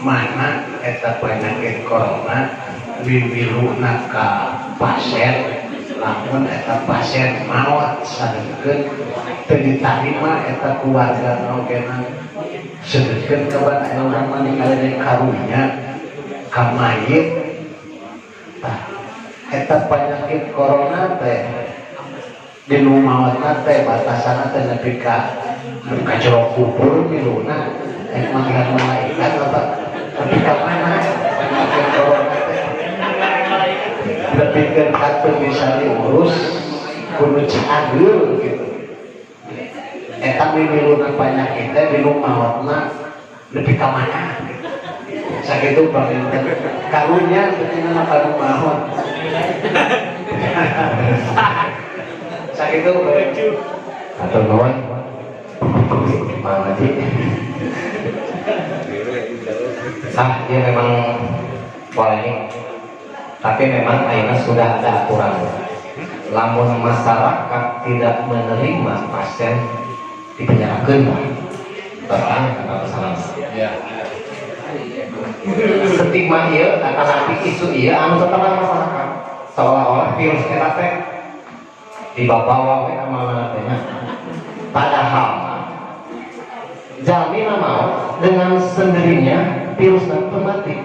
mana eta penyakit corona bibiluna ka pasien, lamun eta pasien maot sadekeun teu ditarima eta keluarga nongkenan sadekeun kaban aya urang mah ningali karunya ka mayit. Tah eta penyakit corona teh di maotna teh batasana teh nepi ka jero kubur miluna manggilan malaikat apa tapi ka mana penyakit corona teh lebih ke atuh bisa diurus kudu cageul gitu. Eta miluna penyakit teh di maotna lebih ka mana sakitu paminten karunya betina ka maot sakitu atau nuhun mana sih dia memang polemik, tapi memang akhirnya sudah ada aturan. Lamun masyarakat tidak menerima pasien dipenjarakeun berang kata salam. Stigma ieu akan isu ieu anu tentang masyarakat seolah-olah virus eta teh dibawa we ka mana-mana. Padahal jalmi mau dengan sendirinya virus itu mati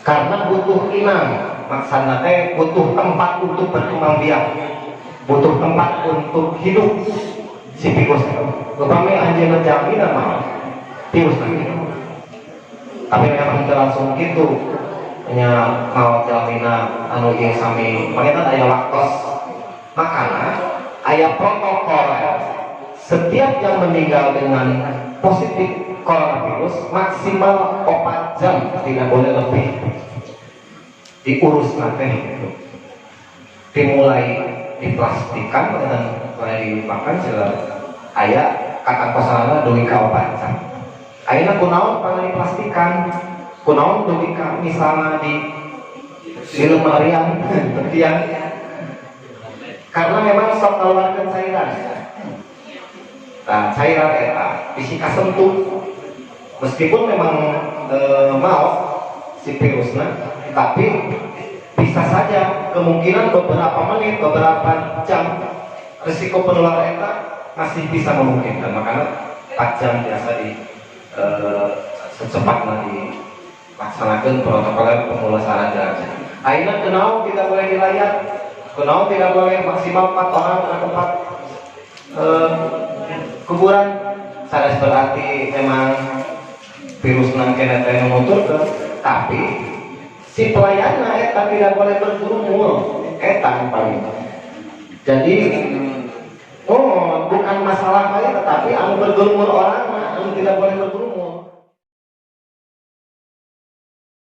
karena butuh inang, maksudnya teh butuh tempat untuk berkembang biak, butuh tempat untuk hidup si virus itu. Upami anjeunna jalmi mau virus itu, tapi memang tidak langsung gitu. Nya mau jalmina anu ieu sami pangetan aya waktos, makanya aya protokol. Setiap yang meninggal dengan positif coronavirus maksimal 4 jam, tidak boleh lebih diurus nanti. Dimulai diplastikan dan mulai dimakan segala ayat kata kosalana dugi ka 4 jam. Ayeuna kunaon pangali diplastikan, kunaon dugi ka misalnya di lemarian tetian, karena memang sok keluarkan cairan. Nah, cairan eta bisi kasentuh meskipun memang mau si virusnya, tapi bisa saja kemungkinan beberapa menit, beberapa jam risiko penularan eta masih bisa memungkinkan. Makanya 4 jam biasa di secepatnya dilaksanakan protokol pemulasaran jenazah. Akhirnya kenal tidak boleh dilayat, kenal tidak boleh maksimal 4 orang dalam tempat kuburan. Sanes berarti memang virus nangkena teh nuturkeun, tapi si pelayanna eta tidak boleh bergurumul eta paling. Jadi bukan masalah lain, tetapi anu bergurumul orang anu tidak boleh bergurumul.